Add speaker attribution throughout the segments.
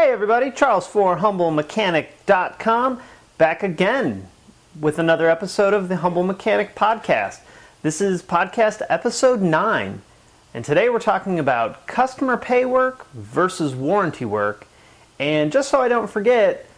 Speaker 1: Hey everybody, Charles for HumbleMechanic.com, back again with another episode of the Humble Mechanic Podcast. This is podcast episode 9, and today we're talking about customer pay work versus warranty work, and just so I don't forget,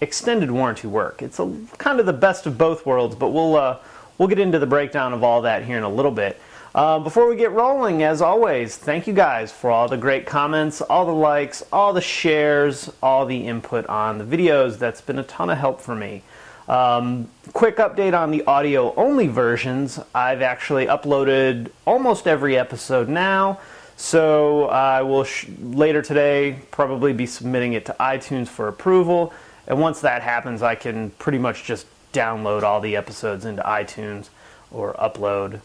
Speaker 1: extended warranty work. It's kind of the best of both worlds, but we'll get into the breakdown of all that here in a little bit. Before we get rolling, as always, thank you guys for all the great comments, all the likes, all the shares, all the input on the videos. That's been a ton of help for me. Quick update on the audio-only versions. I've actually uploaded almost every episode now, so I will later today probably be submitting it to iTunes for approval. And once that happens, I can pretty much just download all the episodes into iTunes or upload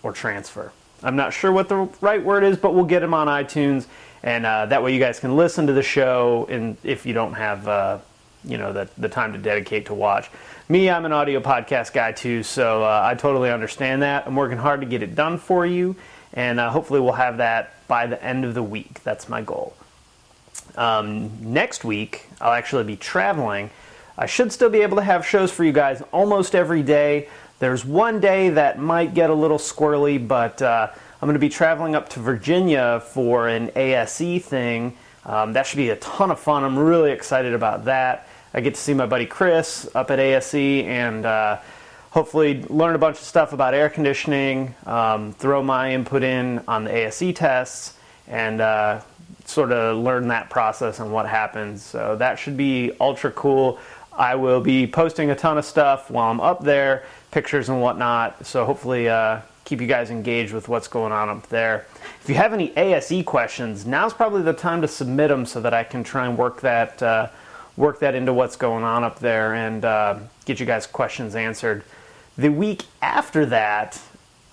Speaker 1: or transfer. I'm not sure what the right word is, but we'll get them on iTunes, and that way you guys can listen to the show, and if you don't have the time to dedicate to watch. Me, I'm an audio podcast guy too, so I totally understand that. I'm working hard to get it done for you, and hopefully we'll have that by the end of the week. That's my goal. Next week, I'll actually be traveling. I should still be able to have shows for you guys almost every day. There's one day that might get a little squirrely, but I'm going to be traveling up to Virginia for an ASE thing. That should be a ton of fun. I'm really excited about that. I get to see my buddy Chris up at ASE and hopefully learn a bunch of stuff about air conditioning, throw my input in on the ASE tests, and sort of learn that process and what happens. So that should be ultra cool. I will be posting a ton of stuff while I'm up there, pictures and whatnot, so hopefully keep you guys engaged with what's going on up there. If you have any ASE questions, now's probably the time to submit them so that I can try and work that into what's going on up there and get you guys' questions answered. The week after that,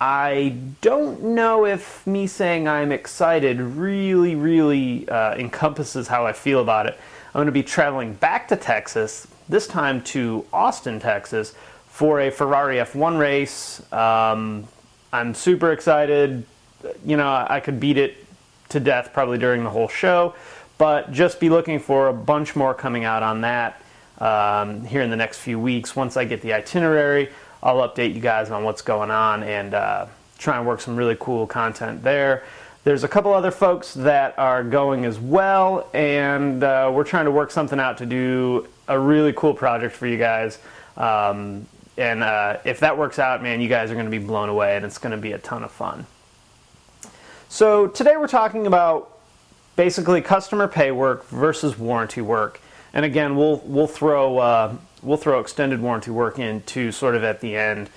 Speaker 1: I don't know if me saying I'm excited really encompasses how I feel about it. I'm going to be traveling back to Texas, this time to Austin, Texas, for a Ferrari F1 race. I'm super excited. You know, I could beat it to death probably during the whole show, but just be looking for a bunch more coming out on that here in the next few weeks. Once I get the itinerary, I'll update you guys on what's going on and try and work some really cool content there. There's a couple other folks that are going as well, and we're trying to work something out to do a really cool project for you guys. And if that works out, man, you guys are going to be blown away, and it's going to be a ton of fun. So today we're talking about basically customer pay work versus warranty work. And again, we'll throw extended warranty work into sort of at the end.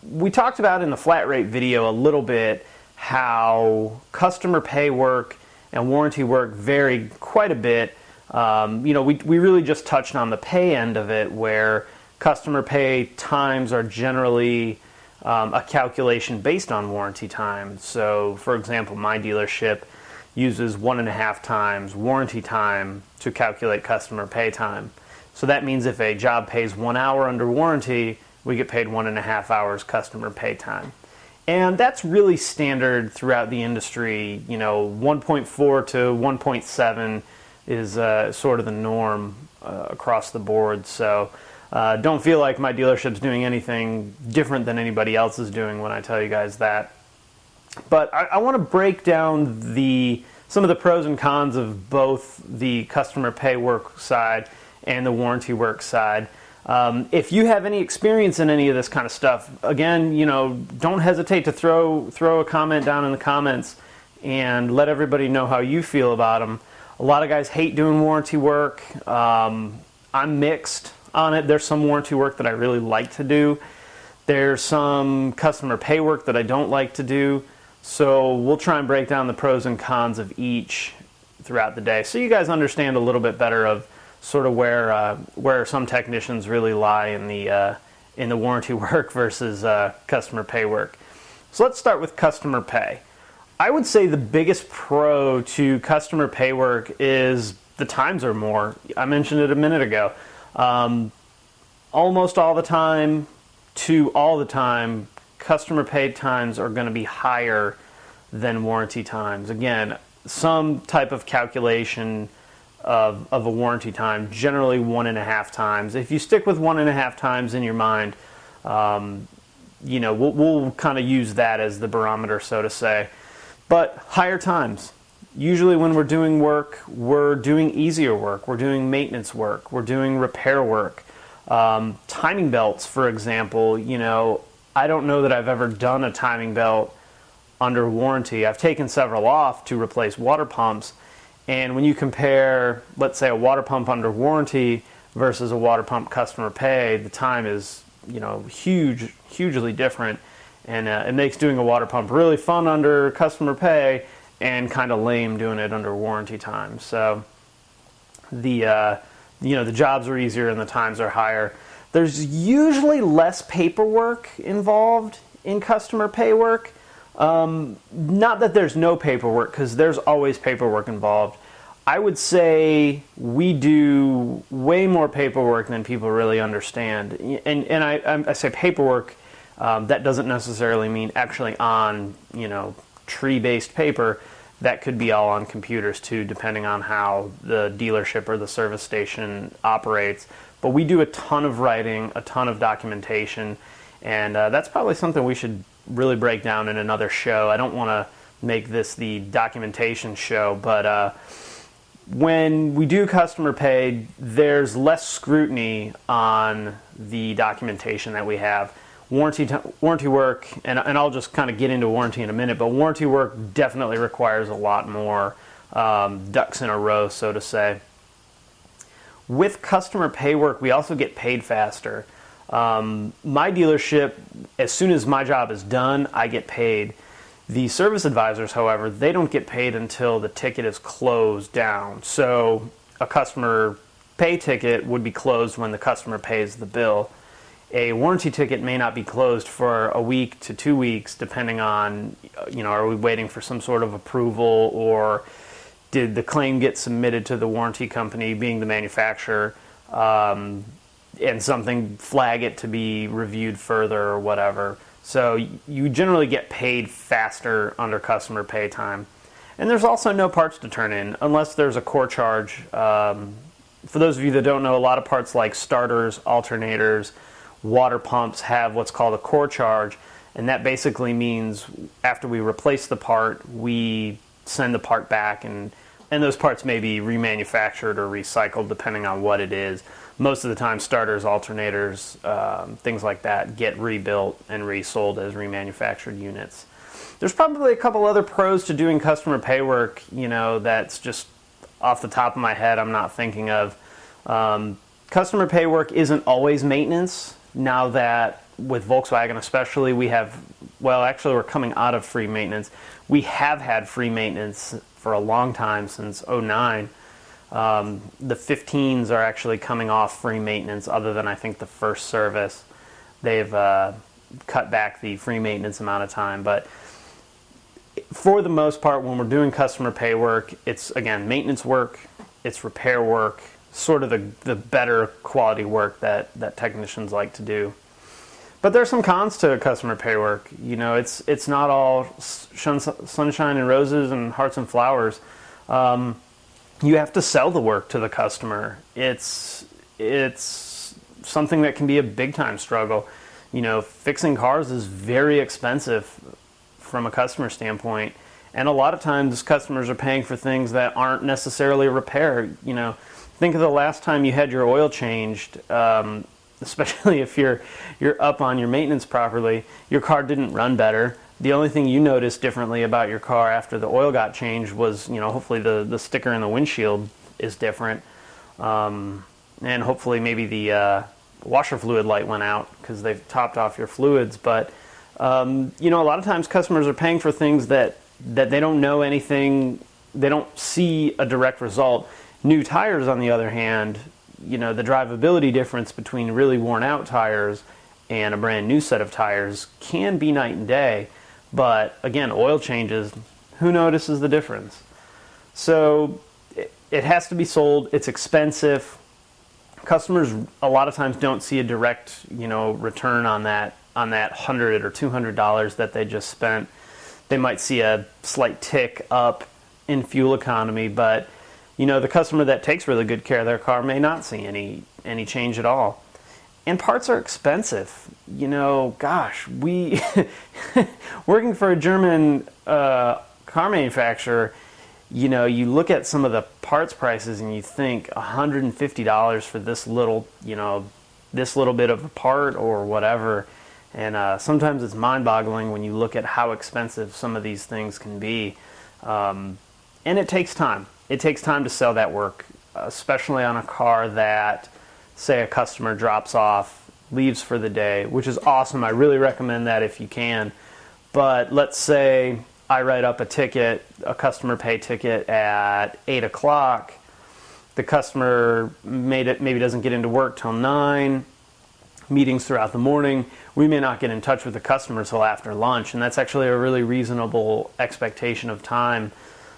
Speaker 1: We talked about in the flat rate video a little bit how customer pay work and warranty work vary quite a bit. We really just touched on the pay end of it, where customer pay times are generally a calculation based on warranty time. So, for example, my dealership uses 1.5 times warranty time to calculate customer pay time. So that means if a job pays 1 hour under warranty, we get paid 1.5 hours customer pay time. And that's really standard throughout the industry. 1.4 to 1.7 is sort of the norm across the board. So don't feel like my dealership's doing anything different than anybody else is doing when I tell you guys that. But I want to break down some of the pros and cons of both the customer pay work side and the warranty work side. If you have any experience in any of this kind of stuff, again, don't hesitate to throw a comment down in the comments and let everybody know how you feel about them. A lot of guys hate doing warranty work. I'm mixed on it. There's some warranty work that I really like to do. There's some customer pay work that I don't like to do. So we'll try and break down the pros and cons of each throughout the day, so you guys understand a little bit better of sort of where some technicians really lie in the warranty work versus customer pay work. So let's start with customer pay. I would say the biggest pro to customer pay work is the times are more. I mentioned it a minute ago. Almost all the time to all the time, customer pay times are going to be higher than warranty times. Again, some type of calculation of a warranty time, generally 1.5 times. If you stick with 1.5 times in your mind, we'll kind of use that as the barometer, so to say. But higher times. Usually when we're doing work, we're doing easier work, we're doing maintenance work, we're doing repair work. Timing belts, for example, I don't know that I've ever done a timing belt under warranty. I've taken several off to replace water pumps, and when you compare, let's say, a water pump under warranty versus a water pump customer pay, the time is, hugely different, and it makes doing a water pump really fun under customer pay and kind of lame doing it under warranty time. So the jobs are easier and the times are higher. There's usually less paperwork involved in customer pay work. Not that there's no paperwork, because there's always paperwork involved. I would say we do way more paperwork than people really understand. And I say paperwork, that doesn't necessarily mean actually on, tree-based paper. That could be all on computers too, depending on how the dealership or the service station operates. But we do a ton of writing, a ton of documentation, and that's probably something we should really break down in another show. I don't want to make this the documentation show, but when we do customer pay, there's less scrutiny on the documentation that we have. Warranty work, and I'll just kind of get into warranty in a minute, but warranty work definitely requires a lot more ducks in a row, so to say. With customer pay work, we also get paid faster. My dealership, as soon as my job is done, I get paid. The service advisors, however, they don't get paid until the ticket is closed down. So a customer pay ticket would be closed when the customer pays the bill. A warranty ticket may not be closed for a week to 2 weeks, depending on, are we waiting for some sort of approval, or did the claim get submitted to the warranty company, being the manufacturer, and something flag it to be reviewed further or whatever. So you generally get paid faster under customer pay time. And there's also no parts to turn in unless there's a core charge. For those of you that don't know, a lot of parts like starters, alternators, water pumps have what's called a core charge, and that basically means after we replace the part, we send the part back, and those parts may be remanufactured or recycled depending on what it is. Most of the time, starters, alternators, things like that get rebuilt and resold as remanufactured units. There's probably a couple other pros to doing customer pay work, that's just off the top of my head I'm not thinking of. Customer pay work isn't always maintenance. Now that with Volkswagen especially, we're coming out of free maintenance. We have had free maintenance for a long time, since 2009. The 15s are actually coming off free maintenance, other than I think the first service. They've cut back the free maintenance amount of time. But for the most part, when we're doing customer pay work, it's, again, maintenance work, it's repair work, sort of the better quality work that technicians like to do. But there's some cons to customer pay work. It's not all sunshine and roses and hearts and flowers. You have to sell the work to the customer. It's something that can be a big time struggle. Fixing cars is very expensive from a customer standpoint, and a lot of times customers are paying for things that aren't necessarily a repair. Think of the last time you had your oil changed, especially if you're up on your maintenance properly. Your car didn't run better. The only thing you noticed differently about your car after the oil got changed was, hopefully the sticker in the windshield is different. And hopefully maybe the washer fluid light went out because they've topped off your fluids. But, a lot of times customers are paying for things that they don't know anything, they don't see a direct result. New tires, on the other hand, the drivability difference between really worn out tires and a brand new set of tires can be night and day. But again, oil changes, who notices the difference? So it has to be sold. It's expensive. Customers a lot of times don't see a direct, return on that $100 or $200 that they just spent. They might see a slight tick up in fuel economy, but the customer that takes really good care of their car may not see any change at all. And parts are expensive. Gosh, we working for a German car manufacturer, you look at some of the parts prices and you think $150 for this little bit of a part or whatever. And sometimes it's mind-boggling when you look at how expensive some of these things can be. And it takes time. It takes time to sell that work, especially on a car that, say, a customer drops off, leaves for the day, which is awesome. I really recommend that if you can. But let's say I write up a customer pay ticket at 8 o'clock. The customer maybe doesn't get into work till 9. Meetings throughout the morning. We may not get in touch with the customer till after lunch, and that's actually a really reasonable expectation of time.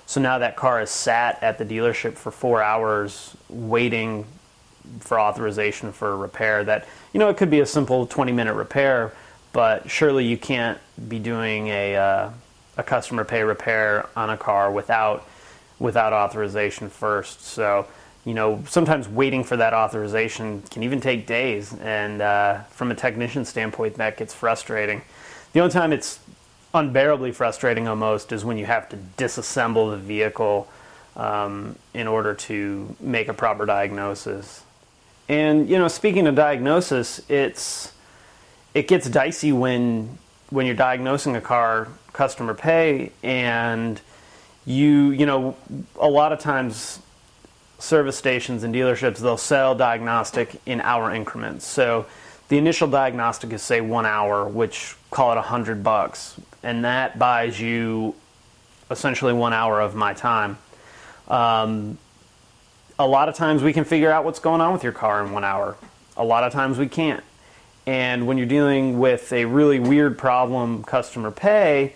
Speaker 1: So now that car is sat at the dealership for 4 hours waiting for authorization for a repair that, it could be a simple 20-minute repair, but surely you can't be doing a customer pay repair on a car without authorization first. So, sometimes waiting for that authorization can even take days, and from a technician standpoint, that gets frustrating. The only time it's unbearably frustrating almost is when you have to disassemble the vehicle in order to make a proper diagnosis. And speaking of diagnosis, it gets dicey when you're diagnosing a car customer pay, and a lot of times service stations and dealerships, they'll sell diagnostic in hour increments. So the initial diagnostic is, say, 1 hour, which call it $100, and that buys you essentially 1 hour of my time. A lot of times we can figure out what's going on with your car in 1 hour. A lot of times we can't. And when you're dealing with a really weird problem, customer pay,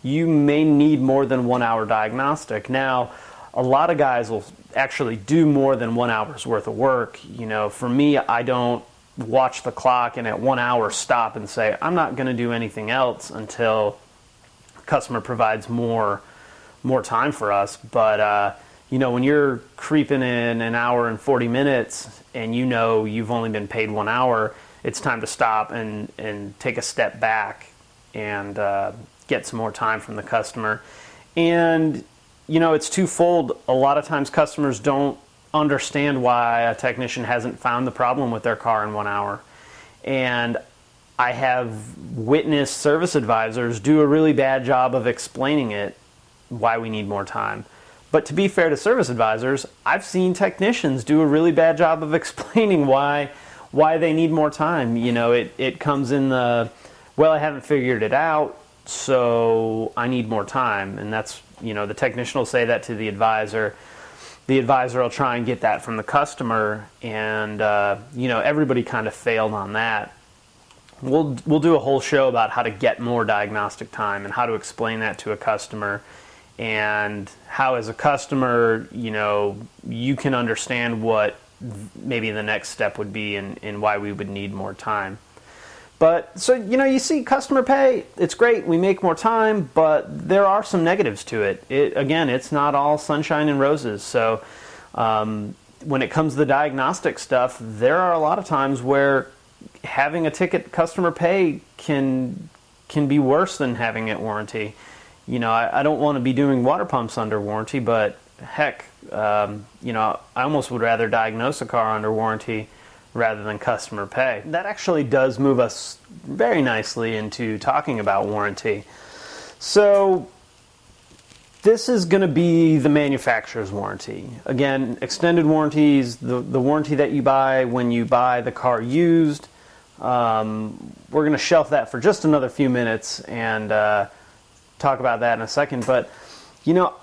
Speaker 1: you may need more than 1 hour diagnostic. Now, a lot of guys will actually do more than 1 hour's worth of work. For me, I don't watch the clock and at 1 hour stop and say, I'm not going to do anything else until the customer provides more time for us. But, when you're creeping in an hour and 40 minutes and you've only been paid 1 hour, it's time to stop and take a step back and get some more time from the customer. And it's twofold. A lot of times customers don't understand why a technician hasn't found the problem with their car in 1 hour. And I have witnessed service advisors do a really bad job of explaining why we need more time. But to be fair to service advisors, I've seen technicians do a really bad job of explaining why they need more time. It comes in I haven't figured it out, so I need more time. And that's, the technician will say that to the advisor. The advisor will try and get that from the customer, and everybody kind of failed on that. We'll do a whole show about how to get more diagnostic time and how to explain that to a customer, and how as a customer, you can understand what maybe the next step would be and why we would need more time. But so you see customer pay, it's great, we make more time, but there are some negatives to it. It's not all sunshine and roses. So when it comes to the diagnostic stuff, there are a lot of times where having a ticket customer pay can be worse than having it warranty. I don't want to be doing water pumps under warranty, but heck, I almost would rather diagnose a car under warranty rather than customer pay. That actually does move us very nicely into talking about warranty. So this is going to be the manufacturer's warranty. Again, extended warranties, the warranty that you buy when you buy the car used. We're going to shelf that for just another few minutes and talk about that in a second. But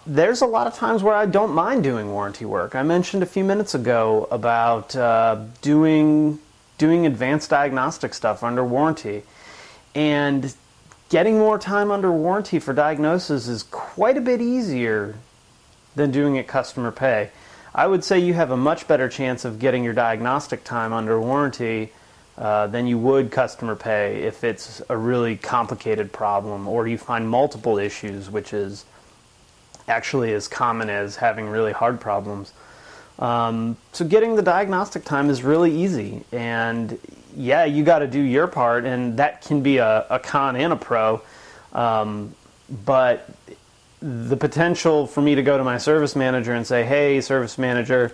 Speaker 1: there's a lot of times where I don't mind doing warranty work. I mentioned a few minutes ago about doing advanced diagnostic stuff under warranty. And getting more time under warranty for diagnosis is quite a bit easier than doing it customer pay. I would say you have a much better chance of getting your diagnostic time under warranty than you would customer pay if it's a really complicated problem or you find multiple issues, which is actually as common as having really hard problems. So getting the diagnostic time is really easy, and yeah, you got to do your part, and that can be a con and a pro. But the potential for me to go to my service manager and say, hey, service manager,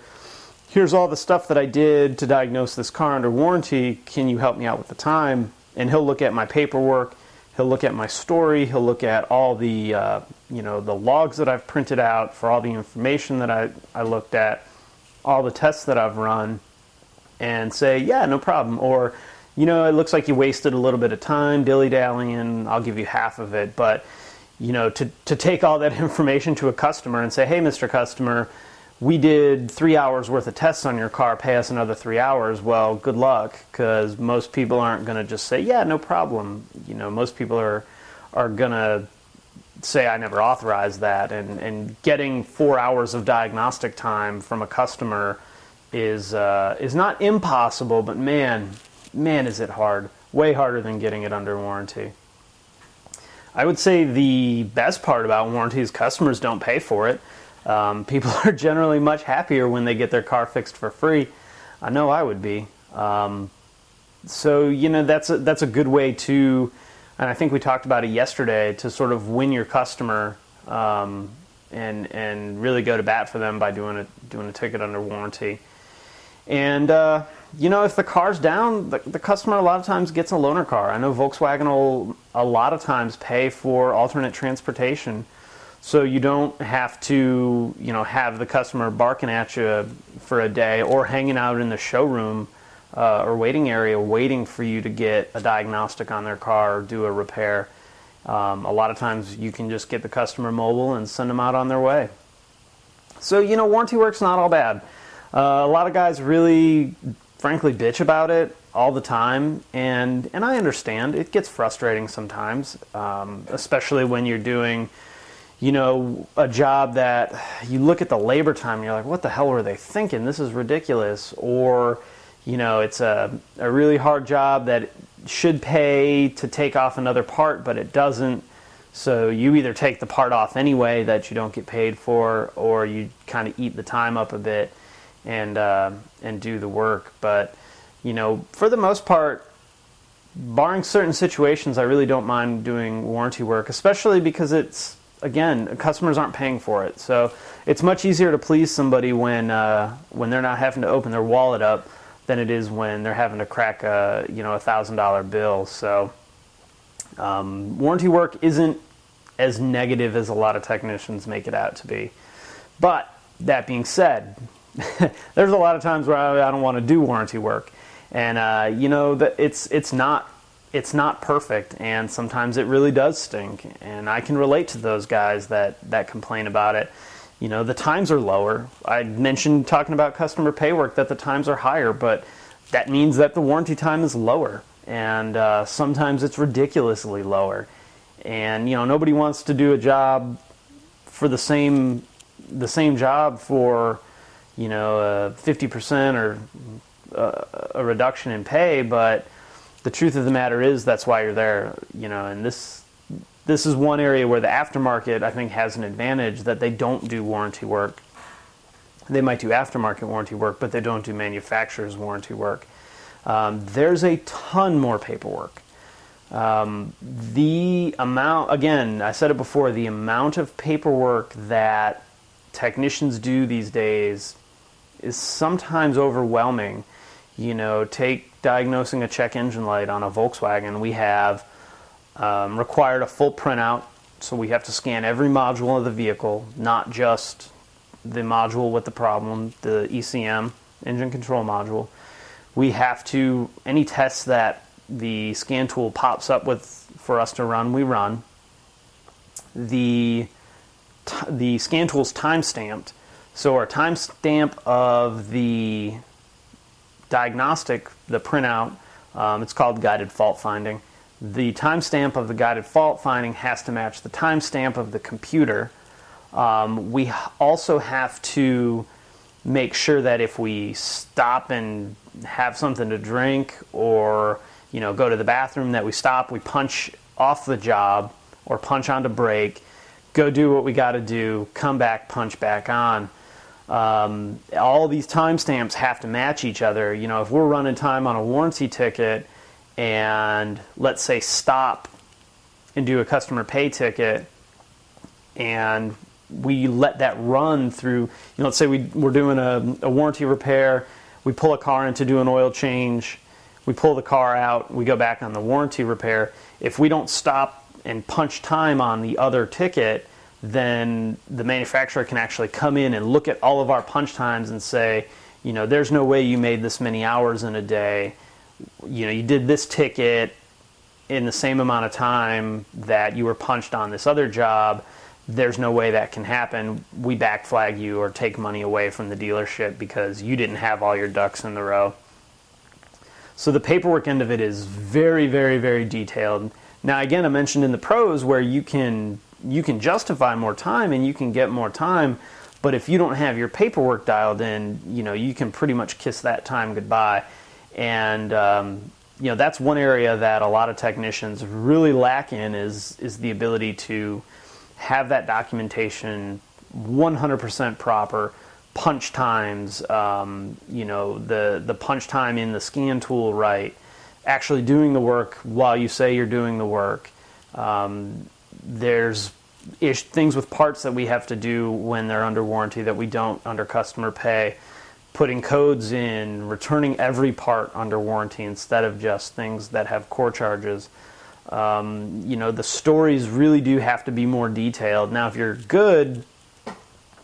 Speaker 1: here's all the stuff that I did to diagnose this car under warranty. Can you help me out with the time? And he'll look at my paperwork. He'll look at my story. He'll look at all the, the logs that I've printed out for all the information that I looked at, all the tests that I've run, and say, yeah, no problem. Or, it looks like you wasted a little bit of time dilly-dallying. I'll give you half of it. But, to take all that information to a customer and say, hey, Mr. Customer, we did 3 hours worth of tests on your car, pay us another 3 hours. Well, good luck, because most people aren't going to just say, yeah, no problem. Most people are going to say, I never authorized that. And getting 4 hours of diagnostic time from a customer is not impossible, but man, is it hard. Way harder than getting it under warranty. I would say the best part about warranty is customers don't pay for it. People are generally much happier when they get their car fixed for free. I know I would be. So that's a good way to, and I think we talked about it yesterday, to sort of win your customer and really go to bat for them by doing a ticket under warranty. And if the car's down, the customer a lot of times gets a loaner car. I know Volkswagen will a lot of times pay for alternate transportation. So you don't have to, have the customer barking at you for a day or hanging out in the showroom or waiting area waiting for you to get a diagnostic on their car or do a repair. A lot of times you can just get the customer mobile and send them out on their way. So, warranty work's not all bad. A lot of guys really, frankly, bitch about it all the time, and I understand. It gets frustrating sometimes, especially when you're doing a job that you look at the labor time and you're like, what the hell were they thinking? This is ridiculous. Or, it's a really hard job that should pay to take off another part, but it doesn't. So you either take the part off anyway that you don't get paid for, or you kind of eat the time up a bit and do the work. But, for the most part, barring certain situations, I really don't mind doing warranty work, especially because again, customers aren't paying for it. So it's much easier to please somebody when they're not having to open their wallet up than it is when they're having to crack a $1,000 bill. So warranty work isn't as negative as a lot of technicians make it out to be. But that being said, there's a lot of times where I don't want to do warranty work, and that it's not perfect, and sometimes it really does stink, and I can relate to those guys that complain about it. The times are lower. I mentioned talking about customer pay work that the times are higher, but that means that the warranty time is lower, and sometimes it's ridiculously lower. And nobody wants to do a job for the same job for 50% or a reduction in pay, but the truth of the matter is that's why you're there, and this is one area where the aftermarket, I think, has an advantage, that they don't do warranty work. They might do aftermarket warranty work, but they don't do manufacturer's warranty work. There's a ton more paperwork. The amount, again, I said it before, the amount of paperwork that technicians do these days is sometimes overwhelming. Take diagnosing a check engine light on a Volkswagen. We have required a full printout, so we have to scan every module of the vehicle, not just the module with the problem, the ECM, engine control module. We have to, any tests that the scan tool pops up with for us to run, we run. The scan tool's time-stamped, so our timestamp of the diagnostic, the printout, it's called guided fault finding. The timestamp of the guided fault finding has to match the timestamp of the computer. We also have to make sure that if we stop and have something to drink or go to the bathroom, that we stop, we punch off the job or punch onto break, go do what we got to do, come back, punch back on. All these timestamps have to match each other. You know, if we're running time on a warranty ticket and let's say stop and do a customer pay ticket, and we let that run through, you know, let's say we're doing a warranty repair, we pull a car in to do an oil change, we pull the car out, we go back on the warranty repair. If we don't stop and punch time on the other ticket, then the manufacturer can actually come in and look at all of our punch times and say, you know, there's no way you made this many hours in a day. You know, you did this ticket in the same amount of time that you were punched on this other job. There's no way that can happen. We back flag you or take money away from the dealership because you didn't have all your ducks in the row. So the paperwork end of it is very, very, very detailed. Now, again, I mentioned in the pros where you can justify more time and you can get more time, but if you don't have your paperwork dialed in, you know, you can pretty much kiss that time goodbye. And you know, that's one area that a lot of technicians really lack in is the ability to have that documentation 100% proper, punch times, you know, the punch time in the scan tool right, actually doing the work while you say you're doing the work. There's things with parts that we have to do when they're under warranty that we don't under customer pay. Putting codes in, returning every part under warranty instead of just things that have core charges. You know, the stories really do have to be more detailed. Now, if you're good,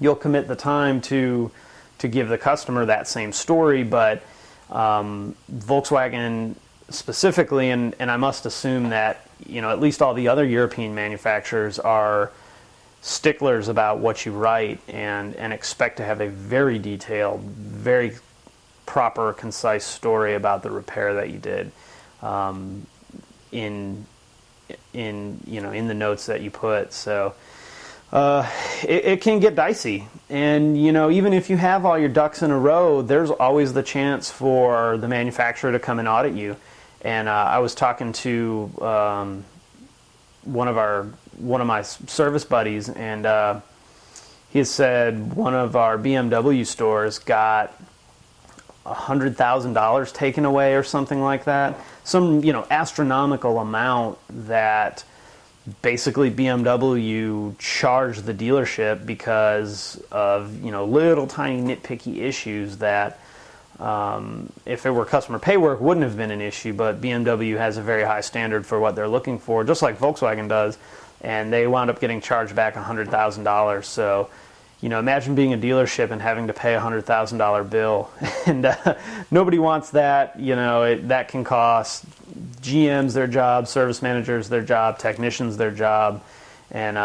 Speaker 1: you'll commit the time to give the customer that same story, but Volkswagen specifically, and I must assume that, you know, at least all the other European manufacturers are sticklers about what you write and expect to have a very detailed, very proper, concise story about the repair that you did in you know, in the notes that you put. So it can get dicey, and you know, even if you have all your ducks in a row, there's always the chance for the manufacturer to come and audit you. And I was talking to one of my service buddies, and he said one of our BMW stores got $100,000 taken away or something like that. Some, you know, astronomical amount that basically BMW charged the dealership because of, you know, little tiny nitpicky issues that if it were customer pay work wouldn't have been an issue, but BMW has a very high standard for what they're looking for, just like Volkswagen does, and they wound up getting charged back $100,000. So, you know, imagine being a dealership and having to pay a $100,000 bill, and nobody wants that. You know, that can cost GMs their job, service managers their job, technicians their job, and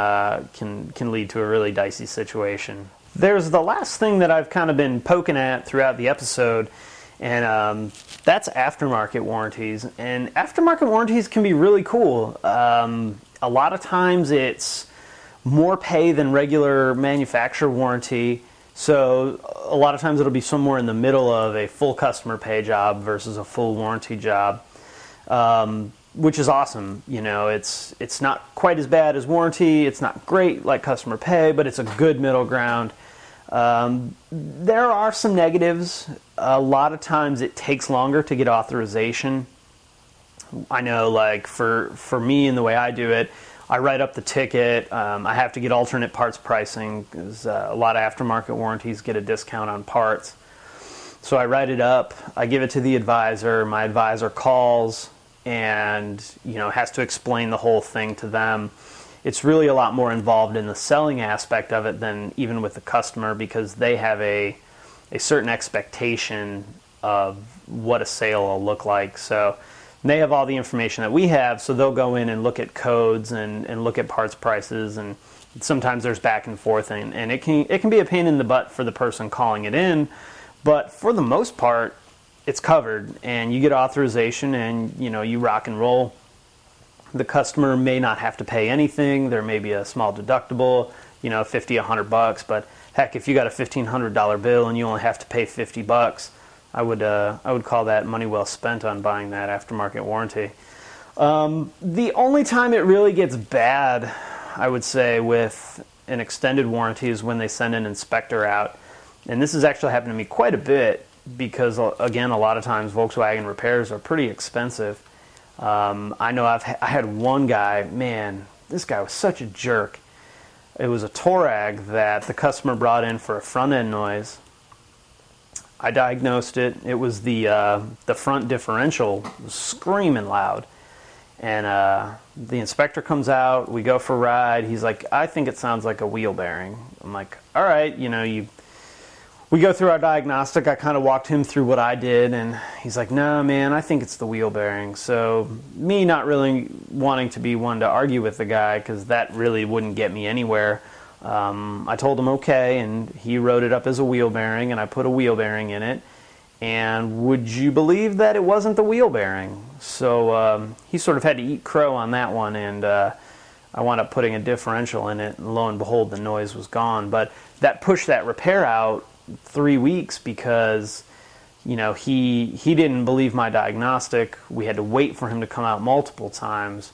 Speaker 1: can lead to a really dicey situation. There's the last thing that I've kind of been poking at throughout the episode, and that's aftermarket warranties. And aftermarket warranties can be really cool. A lot of times it's more pay than regular manufacturer warranty, so a lot of times it'll be somewhere in the middle of a full customer pay job versus a full warranty job, which is awesome. You know, it's not quite as bad as warranty, it's not great like customer pay, but it's a good middle ground. There are some negatives. A lot of times it takes longer to get authorization. I know, like for me and the way I do it, I write up the ticket. I have to get alternate parts pricing because a lot of aftermarket warranties get a discount on parts. So I write it up, I give it to the advisor, my advisor calls and, you know, has to explain the whole thing to them. It's really a lot more involved in the selling aspect of it than even with the customer, because they have a certain expectation of what a sale will look like. So they have all the information that we have, so they'll go in and look at codes and look at parts prices, and sometimes there's back and forth, and it can be a pain in the butt for the person calling it in, but for the most part, it's covered, and you get authorization, and you know, you rock and roll. The customer may not have to pay anything. There may be a small deductible, you know, $50, $100, but heck, if you got a $1,500 bill and you only have to pay $50, I would call that money well spent on buying that aftermarket warranty. The only time it really gets bad, I would say, with an extended warranty is when they send an inspector out. And this has actually happened to me quite a bit because, again, a lot of times Volkswagen repairs are pretty expensive. I know I had one guy, man, this guy was such a jerk. It was a Touareg that the customer brought in for a front end noise. I diagnosed it. It was the front differential was screaming loud. And the inspector comes out, we go for a ride. He's like, I think it sounds like a wheel bearing. I'm like, all right, we go through our diagnostic. I kind of walked him through what I did, and he's like, no, man, I think it's the wheel bearing. So me not really wanting to be one to argue with the guy, because that really wouldn't get me anywhere, I told him okay, and he wrote it up as a wheel bearing, and I put a wheel bearing in it. And would you believe that it wasn't the wheel bearing? So he sort of had to eat crow on that one, and I wound up putting a differential in it, and lo and behold, the noise was gone. But that pushed that repair out 3 weeks because, he didn't believe my diagnostic. We had to wait for him to come out multiple times.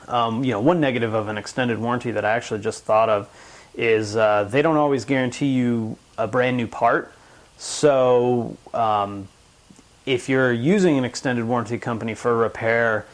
Speaker 1: One negative of an extended warranty that I actually just thought of is they don't always guarantee you a brand new part. So if you're using an extended warranty company for a repair,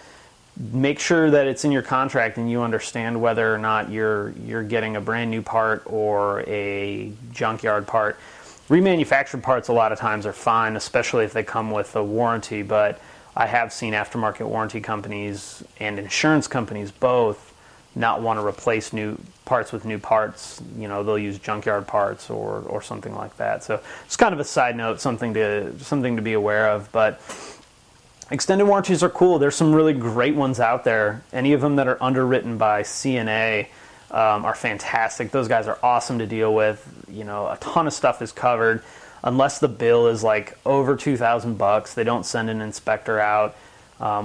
Speaker 1: make sure that it's in your contract and you understand whether or not you're getting a brand new part or a junkyard part. Remanufactured parts a lot of times are fine, especially if they come with a warranty, but I have seen aftermarket warranty companies and insurance companies both not want to replace new parts with new parts. They'll use junkyard parts or something like that. So it's kind of a side note, something to be aware of. But extended warranties are cool. There's some really great ones out there. Any of them that are underwritten by CNA are fantastic. Those guys are awesome to deal with. A ton of stuff is covered. Unless the bill is like over $2,000, they don't send an inspector out.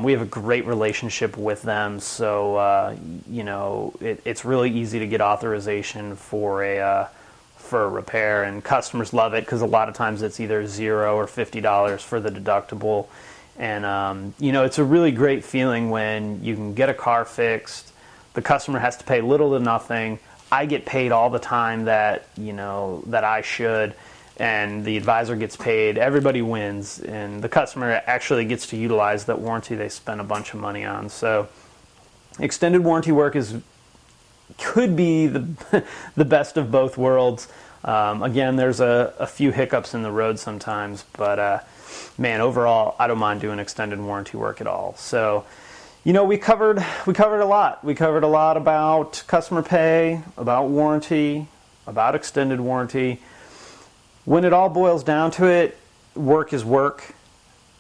Speaker 1: We have a great relationship with them, so it's really easy to get authorization for a repair, and customers love it because a lot of times it's either $0 or $50 for the deductible. And it's a really great feeling when you can get a car fixed. The customer has to pay little to nothing. I get paid all the time that I should. And the advisor gets paid, everybody wins, and the customer actually gets to utilize that warranty they spent a bunch of money on. So extended warranty work could be the best of both worlds. Again, there's a few hiccups in the road sometimes, but man, overall, I don't mind doing extended warranty work at all. So, we covered a lot. We covered a lot about customer pay, about warranty, about extended warranty. When it all boils down to it, work is work.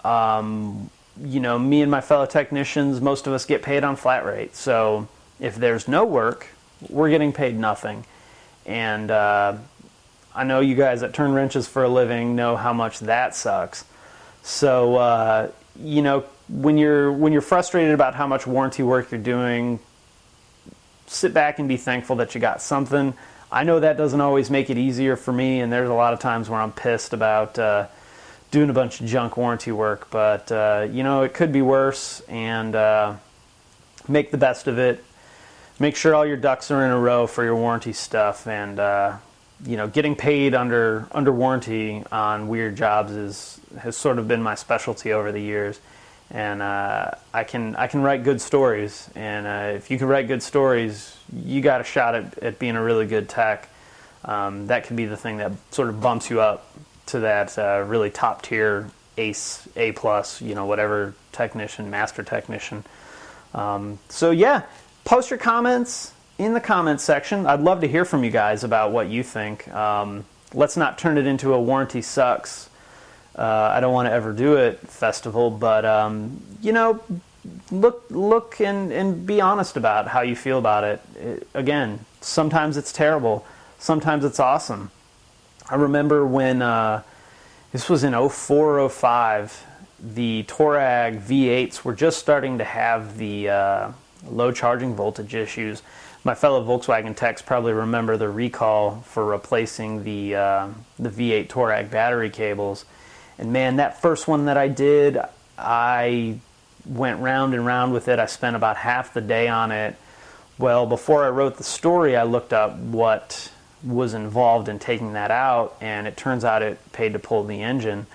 Speaker 1: Me and my fellow technicians, most of us get paid on flat rate. So if there's no work, we're getting paid nothing. And I know you guys that turn wrenches for a living know how much that sucks. So, when you're frustrated about how much warranty work you're doing, sit back and be thankful that you got something. I know that doesn't always make it easier for me, and there's a lot of times where I'm pissed about doing a bunch of junk warranty work, but it could be worse, and make the best of it. Make sure all your ducks are in a row for your warranty stuff, and getting paid under warranty on weird jobs has sort of been my specialty over the years. And I can write good stories, and if you can write good stories, you got a shot at being a really good tech. That could be the thing that sort of bumps you up to that really top tier ace, A+, whatever technician, master technician. So yeah, post your comments in the comments section. I'd love to hear from you guys about what you think. Let's not turn it into a warranty sucks. I don't want to ever do it festival, but look and be honest about how you feel about it. Again, sometimes it's terrible, sometimes it's awesome. I remember when this was in 04, 05, the Touareg V8s were just starting to have the low charging voltage issues. My fellow Volkswagen techs probably remember the recall for replacing the V8 Touareg battery cables. And man, that first one that I did, I went round and round with it. I spent about half the day on it, Well, before I wrote the story, I looked up what was involved in taking that out, and it turns out it paid to pull the engine.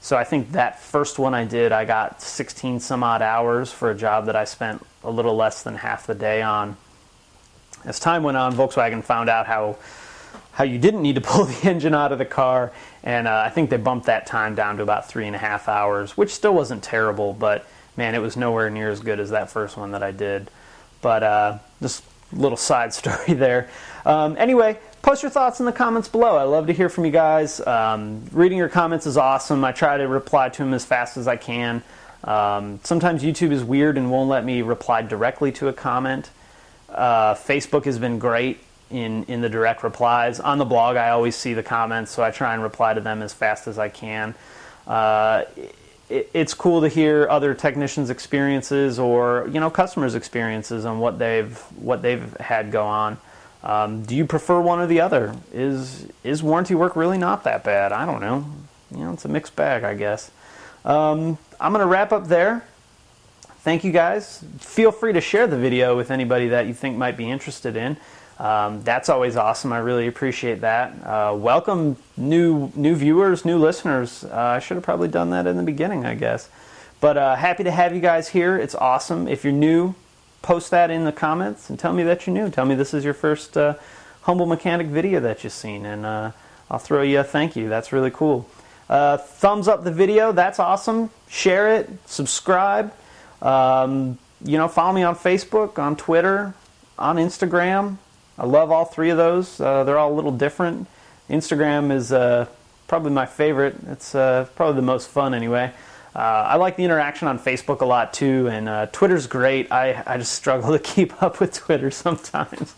Speaker 1: So I think that first one I did, I got 16 some odd hours for a job that I spent a little less than half the day on. As time went on, Volkswagen found out how you didn't need to pull the engine out of the car, and I think they bumped that time down to about 3.5 hours, which still wasn't terrible, but man, it was nowhere near as good as that first one that I did. But just a little side story there. Anyway, post your thoughts in the comments below. I love to hear from you guys. Reading your comments is awesome. I try to reply to them as fast as I can. Sometimes YouTube is weird and won't let me reply directly to a comment. Facebook has been great in the direct replies. On the blog, I always see the comments, so I try and reply to them as fast as I can. It's cool to hear other technicians' experiences, or customers' experiences on what they've had go on. Do you prefer one or the other? Is warranty work really not that bad? I don't know. It's a mixed bag, I guess. I'm going to wrap up there. Thank you guys. Feel free to share the video with anybody that you think might be interested in. That's always awesome. I really appreciate that. Welcome new viewers, new listeners. I should have probably done that in the beginning, I guess. But happy to have you guys here. It's awesome. If you're new, post that in the comments and tell me that you're new. Tell me this is your first Humble Mechanic video that you've seen, and I'll throw you a thank you. That's really cool. Thumbs up the video. That's awesome. Share it. Subscribe. Follow me on Facebook, on Twitter, on Instagram. I love all three of those. They're all a little different. Instagram is probably my favorite. It's probably the most fun anyway. I like the interaction on Facebook a lot too, and Twitter's great. I just struggle to keep up with Twitter sometimes.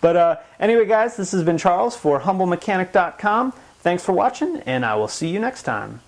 Speaker 1: But anyway, guys, this has been Charles for HumbleMechanic.com. Thanks for watching, and I will see you next time.